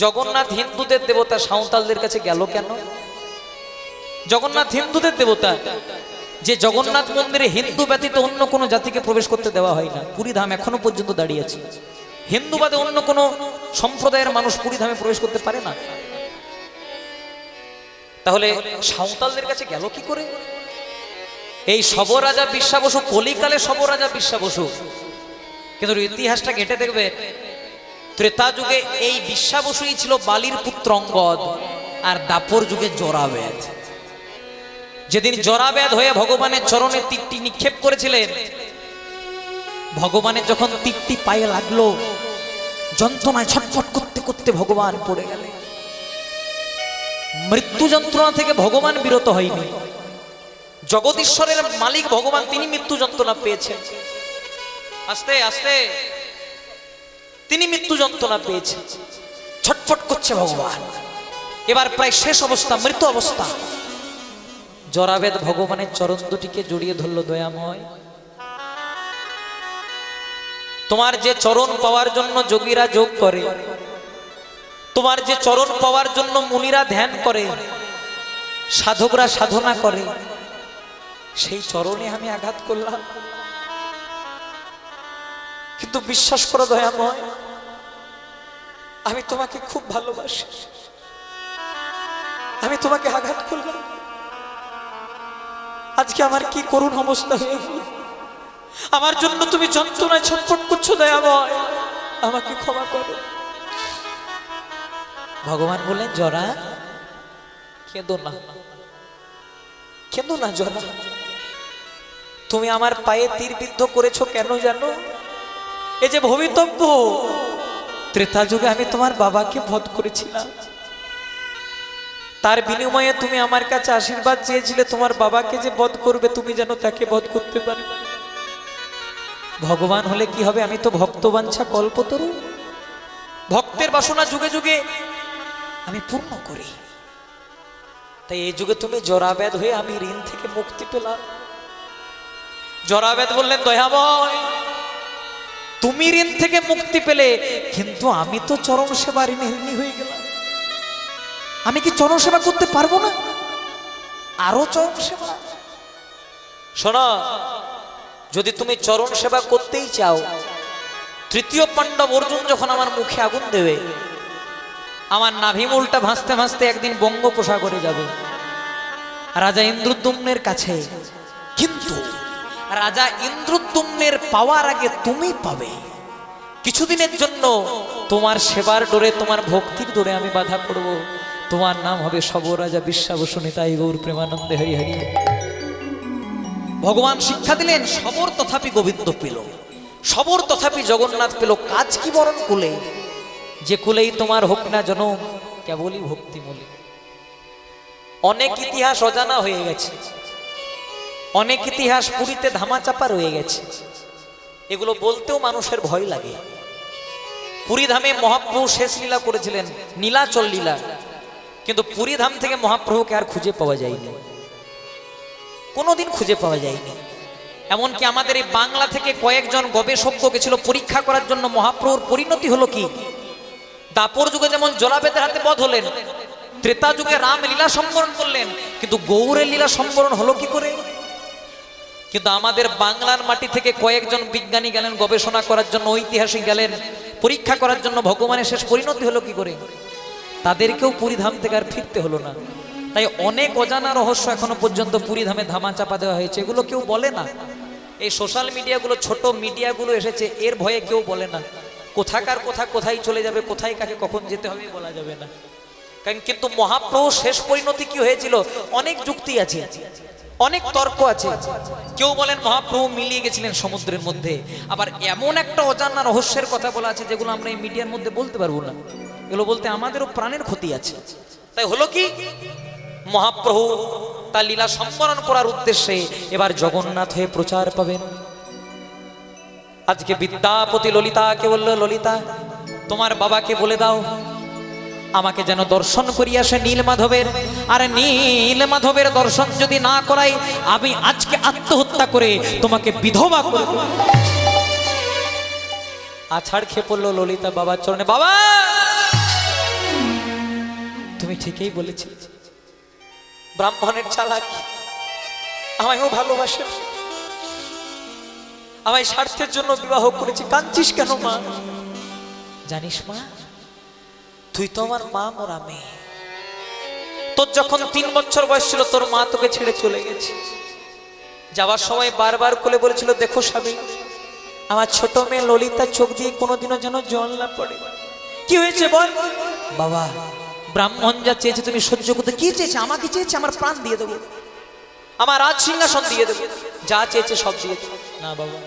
জগন্নাথ হিন্দুদের দেবতা, সাঁওতালদের কাছে গেল কেন? জগন্নাথ হিন্দুদের দেবতা, যে জগন্নাথ মন্দিরে হিন্দু ব্যতীত অন্য কোনো জাতিকে প্রবেশ করতে দেওয়া হয় না। পুরীধাম এখনো পর্যন্ত দাঁড়িয়ে আছে। হিন্দু বাদে অন্য কোনো সম্প্রদায়ের মানুষ পুরীধামে প্রবেশ করতে পারে না। তাহলে সাঁওতালদের কাছে গেল কি করে? এই শবরাজা বিশ্বা বসু, কলিকালে শবরাজা বিশ্বা বসু, কিন্তু ইতিহাসটা ঘেটে দেখবে ত্রেতা যুগে এই বিশ্বা বসুই ছিল বালির পুত্র অঙ্গদ, আর দাপর যুগে জরাবেদ। যেদিন জরাবেদ হয়ে ভগবানের চরণে তীরটি নিক্ষেপ করেছিলেন, ভগবানের যখন তীরটি পায়ে লাগলো, যন্ত্রণায় ছটফট করতে করতে ভগবান পড়ে গেলেন। মৃত্যু যন্ত্রণা থেকে ভগবান বিরত হয়নি। জগদীশ্বরের মালিক ভগবান, তিনি মৃত্যু যন্ত্রণা পেয়েছেন। আস্তে আস্তে তিনি মৃত্যু যন্ত্রণা পেয়েছেন, ছটফট করছে ভগবান। এবার প্রায় শেষ অবস্থা, মৃত্যু অবস্থা। জরাবেদ ভগবানের চরণ দুটিকে জড়িয়ে ধরল, দয়াময়, তোমার যে চরণ পাওয়ার জন্য যোগীরা যোগ করে, তোমার যে চরণ পাওয়ার জন্য মুনিরা ধ্যান করে, সাধকরা সাধনা করে, সেই চরণে আমি আঘাত করলাম। কিন্তু বিশ্বাস করো দয়াময়, আমি তোমাকে খুব ভালোবাসি। আমি তোমাকে আঘাত করলাম, আজকে আমার কি করুণ অবস্থা হয়ে গেল। আমার জন্য তুমি যন্ত্রণায় ছটফট করছো, দয়াময়, আমাকে ক্ষমা করো। ভগবান বলেন, জরা কেঁদো না, কেঁদো না জরা। তুমি আমার পায়ে তীর বিদ্ধ করেছো কেন জানো? এই যে ভবিতব্য, ত্রেতা যুগে আমি তোমার বাবাকে বধ করেছিলাম, তার বিনিময়ে তুমি আমার কাছে আশীর্বাদ চেয়েছিলে তোমার বাবাকে যে বধ করবে, তুমি যেন তাকে বধ করতে পারো। ভগবান হলে কি হবে? আমি তো ভক্তবাঞ্ছা কল্পতরু, ভক্তের বাসনা যুগে যুগে আমি পূর্ণ করি। তাই এই যুগে তুমি জরাবেদ হয়ে আমি ঋণ থেকে মুক্তি পেলাম। জরাবেদ বললেন, দয়াময়, তুমি ঋণ থেকে মুক্তি পেলে, কিন্তু আমি তো চরণ সেবা ঋণী হয়ে গেলাম। আমি কি চরণ সেবা করতে পারবো না? আরো চরণ সেবা। শোনো, যদি তুমি চরণ সেবা করতেই চাও, তৃতীয় পাণ্ডব অর্জুন যখন আমার মুখে আগুন দেবে, আমার নাভিমূলটা ভাসতে ভাসতে একদিন বঙ্গোপসাগরে যাবে রাজা ইন্দ্রদ্যুম্নের কাছে। কিন্তু রাজা ইন্দ্রদ্যুম্নের পাওয়ার আগে তুমি পাবে। কিছুদিনের জন্য তোমার সেবার ডোরে, তোমার ভক্তির ডোরে আমি বাধা পড়ব। তোমার নাম হবে শবরাজা বিশ্বা বসু, নিতাই গৌর প্রেমানন্দে হরি হরি। ভগবান শিক্ষা দিলেন, শবর তথাপি গোবিন্দ পেল, শবর তথাপি জগন্নাথ পেল। কাজ কি বরণ কুলে, যে কুলেই তোমার হোক না জনম, কেবলই ভক্তি মূলে। অনেক ইতিহাস অজানা হয়ে গেছে, অনেক ইতিহাস পুরীতে ধামাচাপা রয়ে গেছে। এগুলো বলতেও মানুষের ভয় লাগে। পুরীধামে মহাপ্রভু শেষ লীলা করেছিলেন, নীলাচল লীলা, কিন্তু পুরীধাম থেকে মহাপ্রভুকে আর খুঁজে পাওয়া যায়নি, কোনোদিন খুঁজে পাওয়া যায়নি। এমনকি আমাদের এই বাংলা থেকে কয়েকজন গবেষক গেছিল পরীক্ষা করার জন্য মহাপ্রভুর পরিণতি হলো কি। দাপর যুগে যেমন জলাবেদের হাতে বধ হলেন, ত্রেতা যুগে রাম লীলা সম্বরণ করলেন, কিন্তু গৌরের লীলা সম্বরণ হলো কি করে? কিন্তু আমাদের বাংলার মাটি থেকে কয়েকজন বিজ্ঞানী গেলেন গবেষণা করার জন্য, ঐতিহাসিক গেলেন পরীক্ষা করার জন্য, ভগবানের শেষ পরিণতি হলো কি করে? তাদেরকেও পুরীধাম থেকে আর ফিরতে হলো না। তাই অনেক অজানা রহস্য এখনো পর্যন্ত পুরীধামে ধামা চাপা দেওয়া হয়েছে, এগুলো কেউ বলে না। এই সোশ্যাল মিডিয়াগুলো, ছোট মিডিয়াগুলো এসেছে, এর ভয়ে কেউ বলে না। কোথাকার কথা কোথায় চলে যাবে, কোথায় কাকে কখন যেতে হবে বলা যাবে না। কারণ কিন্তু মহাপ্রভু শেষ পরিণতি কি হয়েছিল, অনেক যুক্তি আছে, অনেক তর্ক আছে। কেউ বলেন মহাপ্রভু মিলিয়ে গেছিলেন সমুদ্রের মধ্যে, আবার এমন একটা অজানা রহস্যের কথা বলা আছে যেগুলো আমরা এই মিডিয়ার মধ্যে বলতে পারবো না। এগুলো বলতে আমাদেরও প্রাণের ক্ষতি আছে। তাই হলো কি, মহাপ্রভু তার লীলা সম্বরণ করার উদ্দেশ্যে এবার জগন্নাথ হয়ে প্রচার পাবেন। আজকে বিদ্যাপতি ললিতাকে বললো, ললিতা তোমার বাবাকে বলে দাও আমাকে যেন দর্শন করিয়ে আসে নীলমাধবের। আর নীলমাধবের দর্শন যদি না করাই, আমি আজকে আত্মহত্যা করে তোমাকে বিধবা করে দেব। আছাড় খেয়ে পড়লো ললিতা বাবার চরণে, বাবা ঠিকই বলেছিস, ব্রাহ্মণের চালাকি, আমায়ও ভালোবাসে, আমায় স্বার্থের জন্য বিবাহ করেছি। কাঁদছিস কেন মা? জানিস মা, তুই তো আমার মা, মোরা মেয়ে। তোর যখন 3 বছর বয়স ছিল তোর মা তোকে ছেড়ে চলে গেছে। যাওয়ার সময় বারবার কোলে বলেছিল, দেখো স্বামী, আমার ছোট মেয়ে ললিতা চোখ দিয়ে কোনোদিনও যেন জল না পড়ে। কি হয়েছে বল? বাবা, ব্রাহ্মণ যা চেয়েছে তুমি সহ্য করতে। কি চেয়েছে? আমাকে চেয়েছে আমার প্রাণ দিয়ে দেবো, আমার রাজ সিংহাসন দিয়ে দেবো, যা চেয়েছে সব দিয়ে দেবো। না বাবা,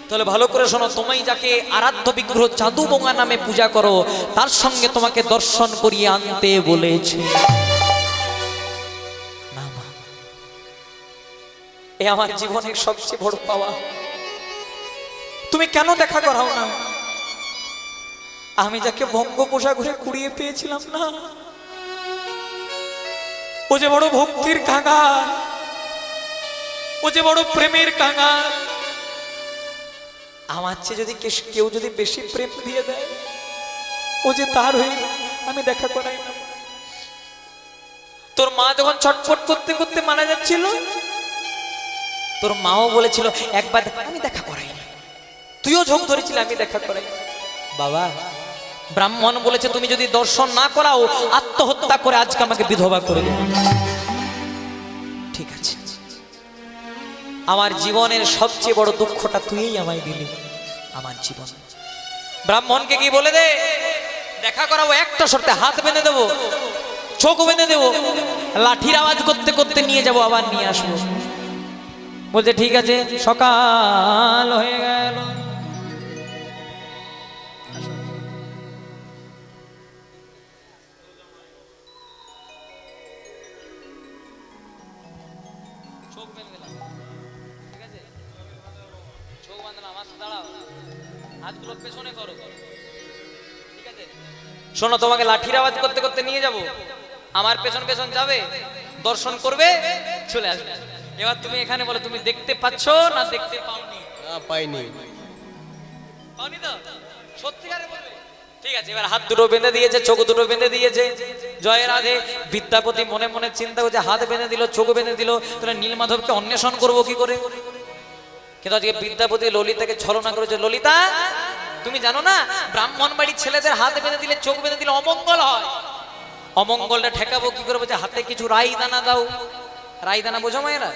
তাহলে ভালো করে শোনো, তুমি যাকে আরাধ্য বিগ্রহ চাঁদু বোঙা নামে পূজা করো, তার সঙ্গে তোমাকে দর্শন করিয়ে আনতে বলেছে। না মা, এ আমার জীবনের সবচেয়ে বড় পাওয়া। তুমি কেন দেখা করাও না? আমি যাকে বঙ্গোপসাগরে কুড়িয়ে পেয়েছিলাম না, ও যে বড় ভক্তির কাঙাল, ও যে বড় প্রেমের কাঙাল। আমার চেয়ে যদি কেউ যদি বেশি প্রেম দিয়ে দেয়, ও যে তার হয়ে আমি দেখা করাই না। তোর মা যখন ছটফট করতে করতে মারা যাচ্ছিল, তোর মাও বলেছিল একবার আমি দেখা করাই না, তুইও ঝোঁক ধরেছিল আমি দেখা করাই। বাবা, ব্রাহ্মণ বলেছে তুমি যদি দর্শন না করাও, আত্মহত্যা করে আজকে আমাকে বিধবা করে দেবে। ঠিক আছে, আমার জীবনের সবচেয়ে বড় দুঃখটা তুইই আমায় দিলি, আমার জীবন। ব্রাহ্মণকে কি বলে দে, দেখা করাবো, একটা শর্তে, হাত বেঁধে দেবো, চোখ বেঁধে দেবো, লাঠির আওয়াজ করতে করতে নিয়ে যাবো, আবার নিয়ে আসবো। বলছে ঠিক আছে। সকাল হয়ে গেল, শোনো, তোমাকে লাঠির আওয়াজ করতে করতে নিয়ে যাব, আমার পেছন পেছন যাবে, দর্শন করবে, চলে আসবে। এবার তুমি এখানে বলো, তুমি দেখতে পাচ্ছ না দেখতে পাওনি? না, পাইনি। পাওনি তো? সত্যিকারে বলবে? ঠিক আছে। এবার হাত দুটো বেঁধে দিয়েছে, চোখ দুটো বেঁধে দিয়েছে। জয় রাধে। বিদ্যাপতি মনে মনে চিন্তা করছে, হাত বেঁধে দিল, চোখ বেঁধে দিল, তাহলে নীলমাধবকে অন্বেষণ করবো কি করে? কিন্তু আজকে বিদ্যাপতি ললিতাকে ছলনা করেছে। ললিতা, তুমি জানো না, ব্রাহ্মণ বাড়ির ছেলেদের হাত বেঁধে দিলে, চোখ বেঁধে দিলে অমঙ্গল হয়। অমঙ্গলটা ঠেকাবো কি করে? বলছে হাতে কিছু রাই দানা দাও। রাই দানা বোঝো মায়েরা?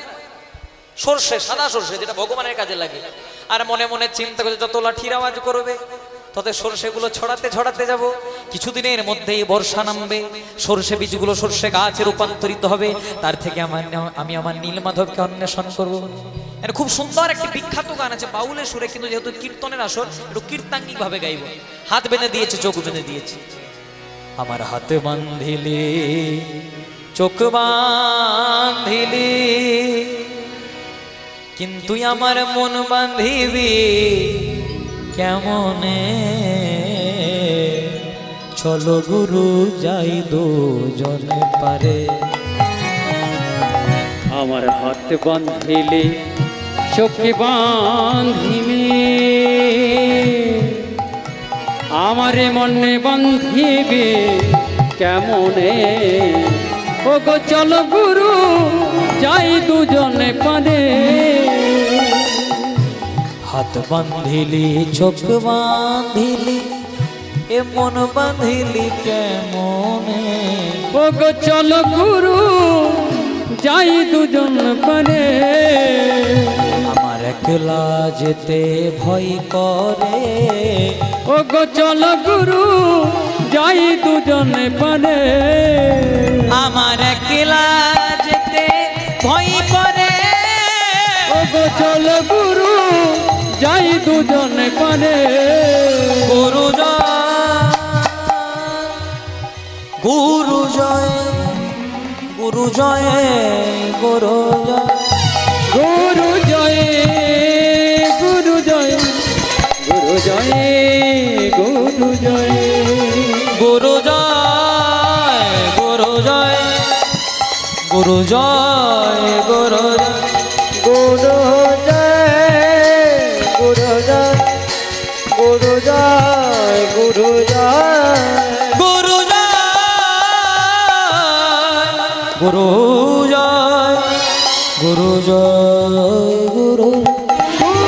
সর্ষে, সাদা সর্ষে, যেটা ভগবানের কাজে লাগে। আর মনে মনে চিন্তা করছে, যত লাঠির আওয়াজ করবে তত সর্ষেগুলো ছড়াতে ছড়াতে যাব। কিছুদিনের মধ্যেই বর্ষা নামবে, সর্ষে বীজগুলো সর্ষে গাছে রূপান্তরিত হবে। তার থেকে আমি আমার নীলমাধবকে অন্বেষণ করবো। এটা খুব সুন্দর একটি বিখ্যাত গান আছে বাউলের সুরে, কিন্তু যেহেতু কীর্তনের আসর, একটু কীর্তাঙ্গিক ভাবে গাইব। হাত বেঁধে দিয়েছে, চোখ বেঁধে দিয়েছে। আমার হাতে বাঁধিলে, চোখ বাঁধিলে, কিন্তু আমার মন বাঁধিবি কেমনে? চলো গুরু যাই দুজনে পারে। আমার হাত বাঁধিলে, চোখে বাঁধিলে, আমারে মনে বাঁধিবে কেমনে? ও গো চলো গুরু যাই দুজনে পারে। হাত বাঁধিলি, চোখ বাঁধিলি, এ মন বাঁধিলি কেমনে? ও গো চলো গুরু যাই দুজন পারে। আমার একলা যেতে ভয় করে। ও গো চলো গুরু যাই দুজনে পারে। আমার একলা যেতে ভয় করে। ও গো চলো গুরু যাই দুজনে পারে। গুরু জয়, গুরু জয়, গুরু জয়, গুরু জয়, গুরু জয়, গুরু জয়, গুরু জয়, গুরু জয়, গুরু জয়, গুরু জয়, গুরু জয়, গুরু জয়, গুরু জয়, গুরু জয়, গুরু জয়, গুরু জয়, গুরু জয়, গুরু জয় গুরু জয় গুরু গুরু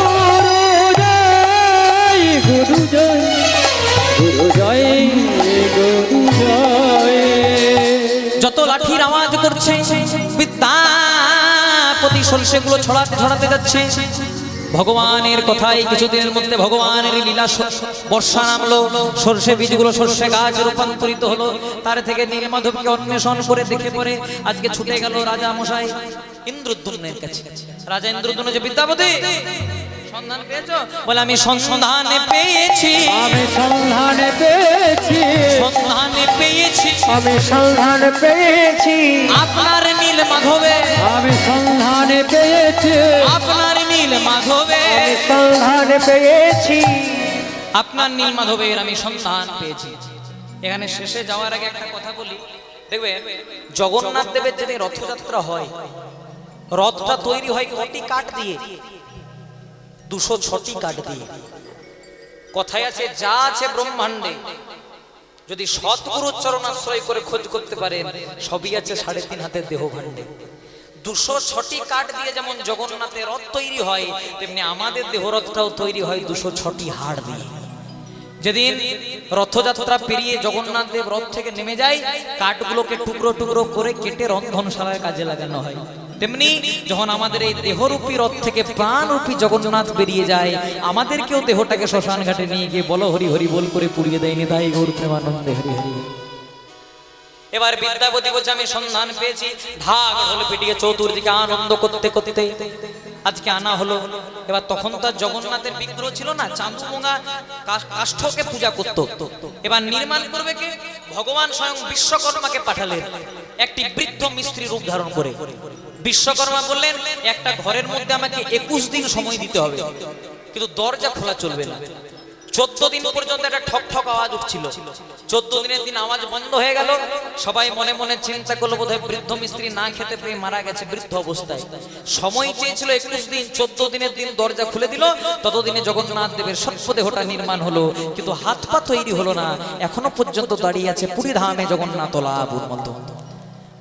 জয় গুরু জয় গুরু জয়। যত লাঠির আওয়াজ করছে বিদ্যাপতি সরষেগুলো ছড়াতে ছড়াতে যাচ্ছে। ভগবানের কথাই কিছুদিনের মধ্যে ভগবানের লীলা বর্ষা নামলো, সর্ষে বীজগুলো সর্ষে গাছ রূপান্তরিত হলো। তার থেকে নীলমাধবকে অন্বেষণ করে দেখে পরে আজকে ছুটে গেল রাজা মশাই ইন্দ্রদ্যুম্নের কাছে। রাজা ইন্দ্রদ্যুম্ন যে বিদ্যাপতি সন্ধান পেয়েছো? বলে আমি সন্ধানে পেয়েছি, আমি সন্ধান পেয়েছি, সন্ধানে পেয়েছি, আমি সন্ধান পেয়েছি, আপনার নীল মাধবে, আমি সন্ধান পেয়েছি, আপনার নীল মাধবে, আমি সন্ধান পেয়েছি। আপনার নীল মাধবের আমি সন্ধান পেয়েছি। এখানে শেষে যাওয়ার আগে একটা কথা বলি, দেখবে জগন্নাথ দেবের যেদিন রথযাত্রা হয়, রথটা তৈরি হয় কটি কাঠ দিয়ে? 206টি কাঠ দিয়ে। কথায় আছে যা আছে ব্রহ্মাণ্ডে যদি সৎগুরুর চরণাশ্রয় করে খোঁজ করতে পারেন সবই আছে 3.5 হাতের দেহ ভাণ্ডে। 206টি কাঠ দিয়ে যেমন জগন্নাথের রথ তৈরি হয়, তেমনি আমাদের দেহরথটাও তৈরি হয় 206টি হাড় দিয়ে। যেদিন রথযাত্রা পেরিয়ে জগন্নাথ দেব রথ থেকে নেমে যায়, কাঠগুলোকে টুকরো টুকরো করে কেটে রন্ধনশালার কাজে লাগানো হয়। তেমনি যখন আমাদের এই দেহরূপী রথ থেকে প্রাণরূপী জগন্নাথ বেরিয়ে যায়, আমাদেরকেও দেহটাকে শ্মশান ঘাটে নিয়ে গিয়ে বলো হরি হরি বল করে পুড়িয়ে দেয়নি, তাই গৌর প্রেমানন্দে হরি হরি। এবার বিদ্যাপতি বলছে আমি সন্ধান পেয়েছি, ঢাক ঢোল পিটিয়ে চতুর্দিকে আনন্দ করতে করতে আজকে আনা হলো। এবার তখন তো জগন্নাথের বিগ্রহ ছিল না, চাঁদুমোঙা কাষ্ঠকে পূজা করত। এবার নির্মাণ করবে কে? ভগবান স্বয়ং বিশ্বকর্মাকে পাঠালেন একটি বৃদ্ধ মিস্ত্রি রূপ ধারণ করে। বিশ্বকর্মা বললেন একটা ঘরের মধ্যে আমাকে 21 দিন সময় দিতে হবে, কিন্তু দরজা খোলা চলবে না। 14 দিন পর্যন্ত একটা ঠক ঠক আওয়াজ উঠছিল। 14 দিনের দিন আওয়াজ বন্ধ হয়ে গেল। সবাই মনে মনে চিন্তা করলো বোধহয় বৃদ্ধ মিস্ত্রি না খেতে পেয়ে মারা গেছে বৃদ্ধ অবস্থায়। সময় চেয়েছিল 21 দিন, 14 দিনের দিন দরজা খুলে দিল। ততদিনে জগন্নাথ দেবের সর্পদেহটা নির্মাণ হলো, কিন্তু হাত পা তৈরি হলো না। এখনো পর্যন্ত দাঁড়িয়ে আছে পুরী ধামে জগন্নাথ লাভুর মতো।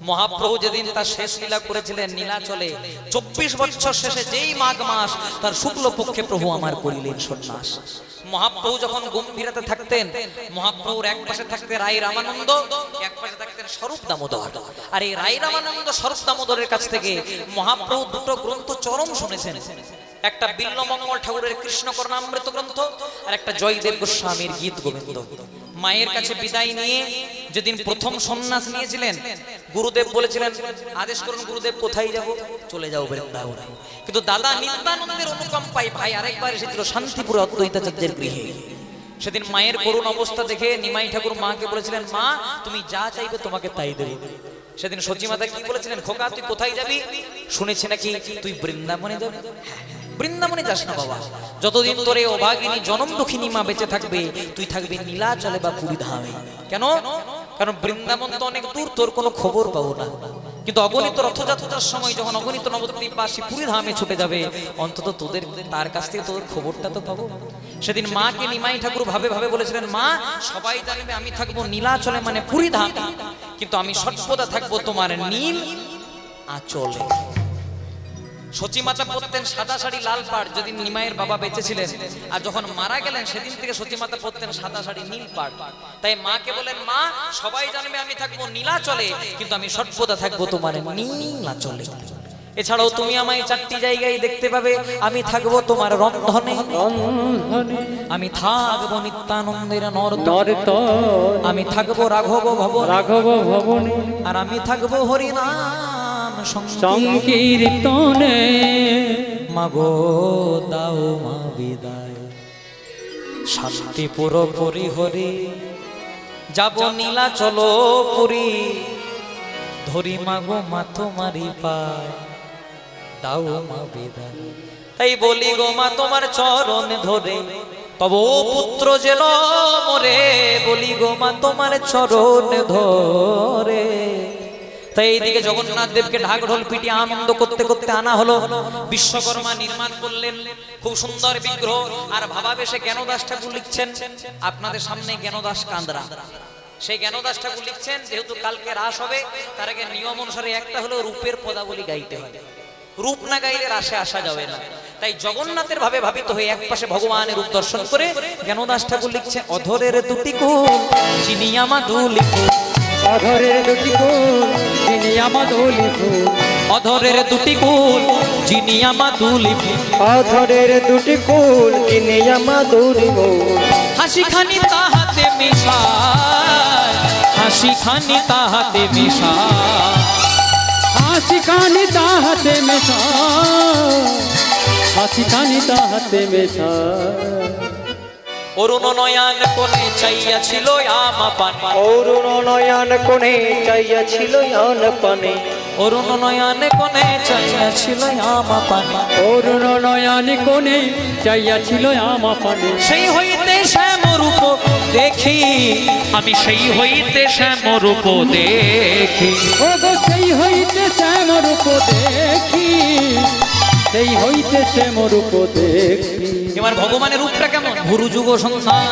মহাপ্রভু যেদিন তার শেষ লীলা করেছিলেন নীলাচলে, 24 বছর শেষে যেই মাঘ মাস তার শুক্ল পক্ষে প্রভু আমার করিলেন সন্ন্যাস। মহাপ্রভু যখন গম্ভীরাতে থাকতেন, মহাপ্রভুর এক পাশে থাকতেন রাই রামানন্দ, এক পাশে থাকতেন স্বরূপ দামোদর। আর এই রাই রামানন্দ স্বরূপ দামোদরের কাছ থেকে মহাপ্রভু দুটো গ্রন্থ চরম শুনেছেন। একটা বিল্লমঙ্গল ঠাকুরের কৃষ্ণ করণামৃত গ্রন্থ, আর একটা জয়দেব গোস্বামীর গীত গোবিন্দ। মায়ের কাছে বিদায় নিয়ে যেদিন প্রথম সন্ন্যাস নিয়েছিলেন, গুরুদেব বলেছিলেন আদেশ করুন গুরুদেব কোথায় যাব? চলে যাও বৃন্দাবনে। কিন্তু দাদা নিত্যানন্দের অনুকম্পায় ভাই আরেকবার এসেছিল শান্তিপুরে অদ্বৈতাচার্যের গৃহে। সেদিন মায়ের করুণ অবস্থা দেখে নিমাই ঠাকুর মাকে বলেছিলেন মা তুমি যা চাইবে তোমাকে তাই দেব। সেদিন সচিমাতা কি বলেছিলেন, খোকা তুই কোথায় যাবি? শুনেছি নাকি তুই বৃন্দাবনে যাবি। বৃন্দাবনে যাস না বাবা, যতদিন তোরে অভাগিনী জনম দুঃখিনী মা বেঁচে থাকবে তুই থাকবি নীলাচলে বা পুরী ধামে। কেন? কারণ বৃন্দাবন তো অনেক দূর, তোর কোনো খবর পাবো না। কিন্তু অগণিত রথযাত্রার সময় যখন অগণিত নবদ্বীপবাসী পুরী ধামে ছুটে যাবে, অন্তত তোদের তার কাছ থেকে তোদের খবরটা তো পাবো। সেদিন মাকে নিমাই ঠাকুর ভাবে ভাবে বলেছিলেন মা সবাই জানবে আমি থাকবো নীলাচলে মানে পুরী ধামে, কিন্তু আমি সর্বদা থাকবো তোমার নীল আঁচলে। সচিমাতা পরতেন সাদা শাড়ি লাল পাড় যেদিন নিমাইয়ের বাবা বেঁচে ছিলেন, আর যখন মারা গেলেন সেদিন থেকে সচিমাতা পরতেন সাদা শাড়ি নীল পাড়। তাই মাকে বলেন মা সবাই জানবে আমি থাকবো নীলাচলে, কিন্তু আমি সর্বদা থাকবো তোমার নীলাচলে। এছাড়াও তুমি আমায় 4টি জায়গায় দেখতে পাবে। আমি থাকবো তোমার রন্ধনে, আমি থাকবো নিত্যানন্দের নর্তনে, আমি থাকবো রাঘব ভবনে, আর আমি থাকবো হরিনাম সংকীর্তনে। মাগো দাও মা বিদায়, শান্তিপুর পুরী হরি যাব নীলাচল পুরী, ধরি মাগো মা তোমারি পায় দাও মা বিদায়। তাই বলি গো মা তোমার চরণ ধরে তব পুত্র যেন মরে, বলি গো মা তোমার চরণ ধরে। তাই এইদিকে জগন্নাথ দেবকে ঢাক ঢোল পিটিয়ে আনন্দ করতে করতে আনা হলো। বিশ্বকর্মা নির্মাণ করলেন খুব সুন্দর বিগ্রহ। আর ভাবাবেশে জ্ঞানদাস ঠাকুর লিখছেন আপনাদের সামনে জ্ঞানদাস কান্দরা। সেই জ্ঞানদাস ঠাকুর লিখছেন, যেহেতু কালকে রাস হবে, তার আগে নিয়ম অনুসারে একটা হলো রূপের পদাবলী গাইতে হয়। রূপ না গাইলে রাসে আসা যাবে না। তাই জগন্নাথের ভাবে ভাবিত হয়ে একপাশে ভগবানের রূপ দর্শন করে জ্ঞানদাস ঠাকুর লিখছে, অধরের দুটি কুল চিনিয়া মাধুলি ফুল, অধরের দুটি কুল চিনিয়া মাধুলি ফুল, অধরের দুটি কুল চিনিয়া মাধুলি ফুল, অধরের দুটি কুল কিনিয়া মাধুরী মোর। হাসি খানি তাহাতে মিশায়, হাসি খানি তাহাতে মিশায়, হাসি খানি তাহাতে মেশা, হাসি খানি তাহাতে মেশা, অরুণ নয়ন কোণে চাইয়াছিল আমা পানে, অরুণ নয়ন কোণে চাইয়াছিল আন পানে, অরুণ নয়ন কোণে চাইয়াছিল আমা পানে, অরুণ নয়নি কোণে চাইয়াছিল আমা পানে, সেই হইতে শ্যাম রূপ দেখি, আমি সেই হইতে শ্যাম রূপ দেখি, ও গো সেই হইতে শ্যাম রূপ দেখি, সেই হইতে শ্যাম রূপ দেখি। এবার ভগবানের রূপটা কেমন? ভুরু যুগ সন্ধান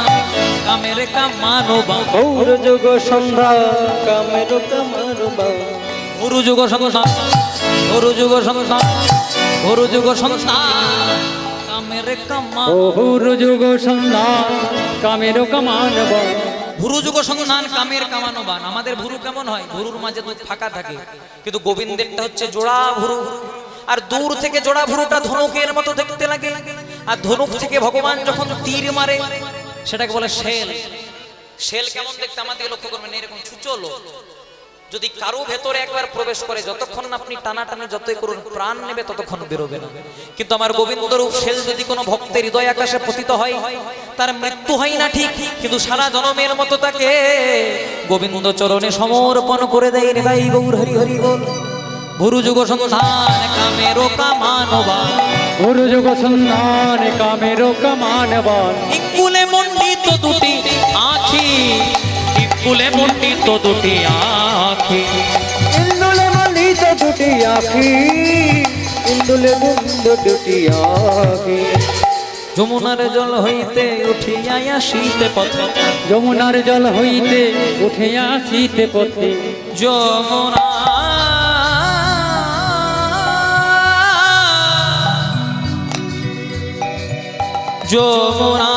কামের কামানবা, গৌর যুগ সন্ধ্যা কামের কামারবা, ভুরু যুগ সন্ধান, ভুরু যুগ সন্ধান, ভুরু যুগ সন্ধান কামের কামা, বহুর যুগ সন্ধান কামের কামানব, ভুরু যুগ সন্ধান কামের কামানবান। আমাদের ভুরু কেমন হয়? ভুরুর মাঝে দুধ ফাঁকা থাকে, কিন্তু গোবিন্দেরটা হচ্ছে জোড়া ভুরু। আর দূর থেকে জোড়া ভুরুটা ধনুকের মতো দেখতে লাগে, আর ধনুক থেকে ভগবান যখন তীর মারে সেটাকে বলে শেল। শেল কেমন দেখতে আমাদের লক্ষ্য করবেন, এরকম ছুচলো। যদি কারো ভেতরে একবার প্রবেশ করে, যতক্ষণ না আপনি টানাটানি যতই করুন প্রাণ নেবে ততক্ষণ বেরোবে না। কিন্তু আমার গোবিন্দ রূপ শেল যদি কোনো ভক্তের হৃদয় আকাশে পতিত হয়, তার মৃত্যু হয় না ঠিক, কিন্তু সারা জনমের মতো তাকে গোবিন্দ চরণে সমর্পণ করে দেয়। রে ভাই গৌর হরি হরি বল। ভুরু যুগ সন্ধান কামেরো কামানবা, বহুর যুগ সন্ধান কামের কামানবান, ইঙ্গুলে মণ্ডিত দুটি আঁখি, ইঙ্গুলে মণ্ডিত দুটি আঁখি, ইন্দুলে মণ্ডিত দুটি আখি, ইন্দুলে বন্ধ দুটি আখি, যমুনার জল হইতে উঠিয়া আসিতে পথে, যমুনার জল হইতে উঠে আসিতে পথে, যমুনা যমুনা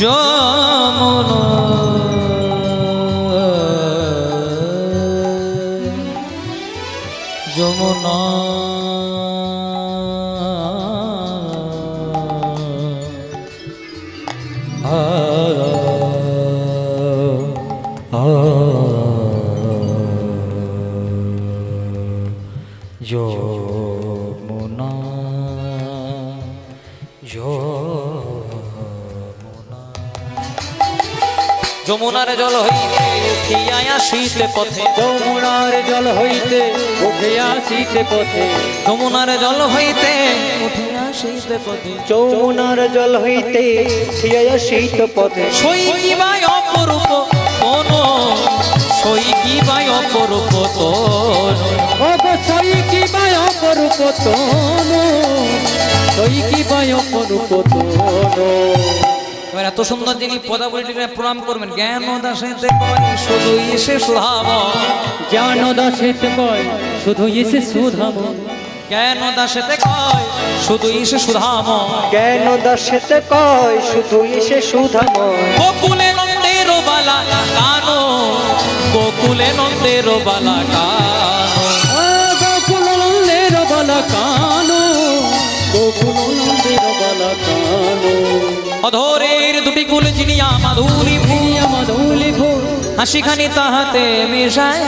যমুনা যমুনা যমুনা যমুনা, যমুনার জল হইতে উঠিয়া আসিতে পথে, যমুনার জল হইতে উঠে আসিতে পথে, যমুনার জল হইতে উঠিয়া আসিতে পথে, যমুনার জল হইতে থিয়া শীত পথে, সই কিবাই অপরূপ কোন, সই কিবাই অপরূপ তোর, ও গো সই কি বায় অপরূপ তনু, সই কি বায় অপরূপ তনু। এবার এত সুন্দর যিনি পদাবলীটিকে প্রণাম করবেন, জ্ঞান দাসেতে কয় শুধু এসে সুধাম, জ্ঞান দাসেতে কয় শুধু এসে সুধাম, জ্ঞান দাসেতে কয় শুধু এসে সুধাম, জ্ঞান দাসেতে কয় শুধু এসে সুধাময়, গোকুলে নন্দের বালা কানো, গোকুলে নন্দের বালা কানো, গোকুল নন্দের বালা কানো, গোকুল নন্দের বালা কানো, অধরের দুটি কুল চিনিয়া মাধুরী প্রিয়া মাধুলি ফুল হাসিখানি তাহাতে মেশায়,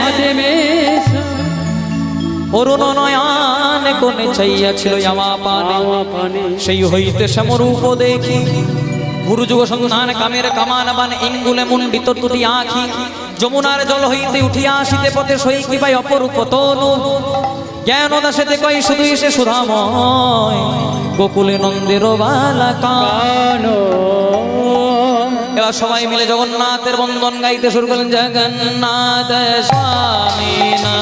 হাতে মেশা, অরুণ নয়ন কোণে চাইয়াছিল আমা পানে, আমা পানে, সেই হইতে শ্যামরূপ দেখি, ভুরু যুগ সন্ধান কামের কামানবান, ইঙ্গুলে মণ্ডিত দুটি আঁখি, যমুনার জল হইতে উঠিয়া আসিতে পথে, সই কিবাই অপরূপ তনু, জ্ঞান দাসেতে কয় শুধু এসে সুধাময়, গোকুলে নন্দের বালা কানো। এবার সবাই মিলে জগন্নাথের বন্দন গাইতে শুরু করলেন, জগন্নাথ স্বামী না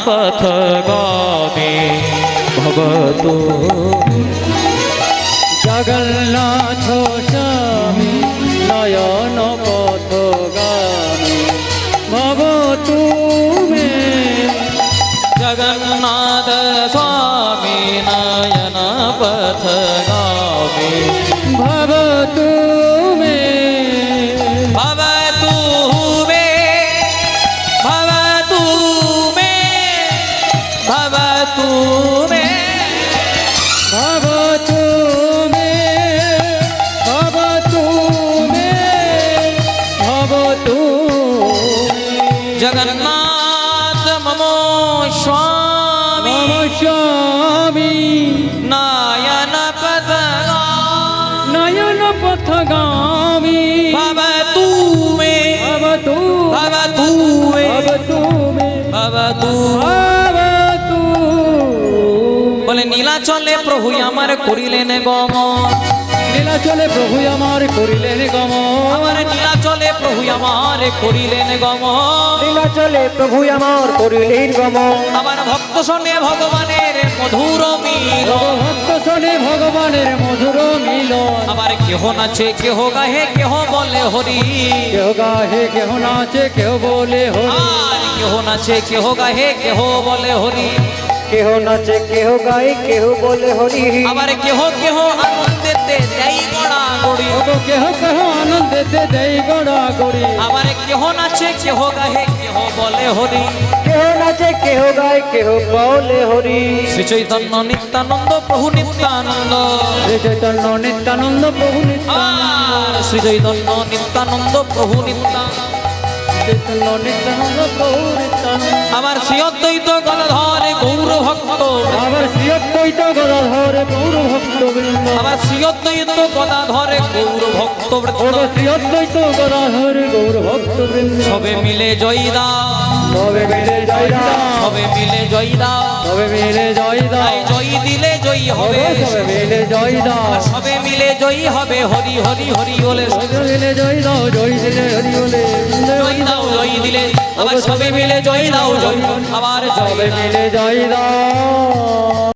পথ গাবে ভগত, জগন্নাথ স্বামী নয়ন পথগামী ভব তুমি জগন্নাথ স্বামী নয়ন পথগামী ভব তুমি ভবতু মে ভবতু মে ভবতু মে ভব তুমি ভব তুমি ভব তুমি জগন্নাথ মম স্বামী মম স্বামী নয়ন পথগামী নয়ন পথগামী ভবতু মে ভব তুমি ভবতু মে ভব তুমি ভবতু ভব তুমি বলে নীলাচলে প্রভু আমার করিলেন গমন নীলাচলে প্রভু আমার করিলেন গমন আমার নীলাচলে প্রভু আমার করিলেন গমন নীলাচলে প্রভু আমার করিলেন গমন আমার ভক্ত শোনে ভগবানের মধুর মিল ভক্ত শোনে ভগবানের মধুর মিলন আমার কেহ নাচে কেহ গাহে কেহ বলে হরি কেহ গাহে কেহ নাচে কেহ বলে হরি আর কেহ নাচে কেহ গাহে কেহ বলে হরি কেহ নাচে কেহ গায় কেহ বলে হরি আবার কেহ কেহ আনন্দেতে দেই গড়া গড়ি ওগো কেহ কেহ আনন্দেতে দেই গড়া গড়ি আবার কেহ নাচে কেহ গাহে কেহ বলে হরি কেহ নাচে কেহ গায় কেহ বলে হরি শ্রী চৈতন্য নিত্যানন্দ প্রভু নিত্যানন্দ শ্রী চৈতন্য নিত্যানন্দ প্রভু নিত্যানন্দ আর শ্রী চৈতন্য নিত্যানন্দ প্রভু নিত্যানন্দ চৈতন্য নিত্যানন্দ প্রভু নিত্যানন্দ আমার শ্রী অদ্বৈত গদাধর গৌর ভক্ত আবার শ্রী অদ্বৈত গদাধর গৌর ভক্ত বৃন্দ আমার শ্রী অদ্বৈত গদাধর গৌর ভক্ত ওগো শ্রী অদ্বৈত গদাধর গৌর ভক্ত বৃন্দ সবে মিলে জয় দা সবে মিলে জয় দাও সবে মিলে জয় দা সবে মিলে জয় দাও জয় দিলে জয়ী হবে ওগো সবে মিলে জয় দাও সবে মিলে জয়ী হবে হরি হরি হরি বলে সবে মিলে জয় দাও জয় দিলে হরি বলে জয় দাও জয় দিলে আবার সবে মিলে জয় দাও জয় আবার জয় সবে মিলে জয় দাও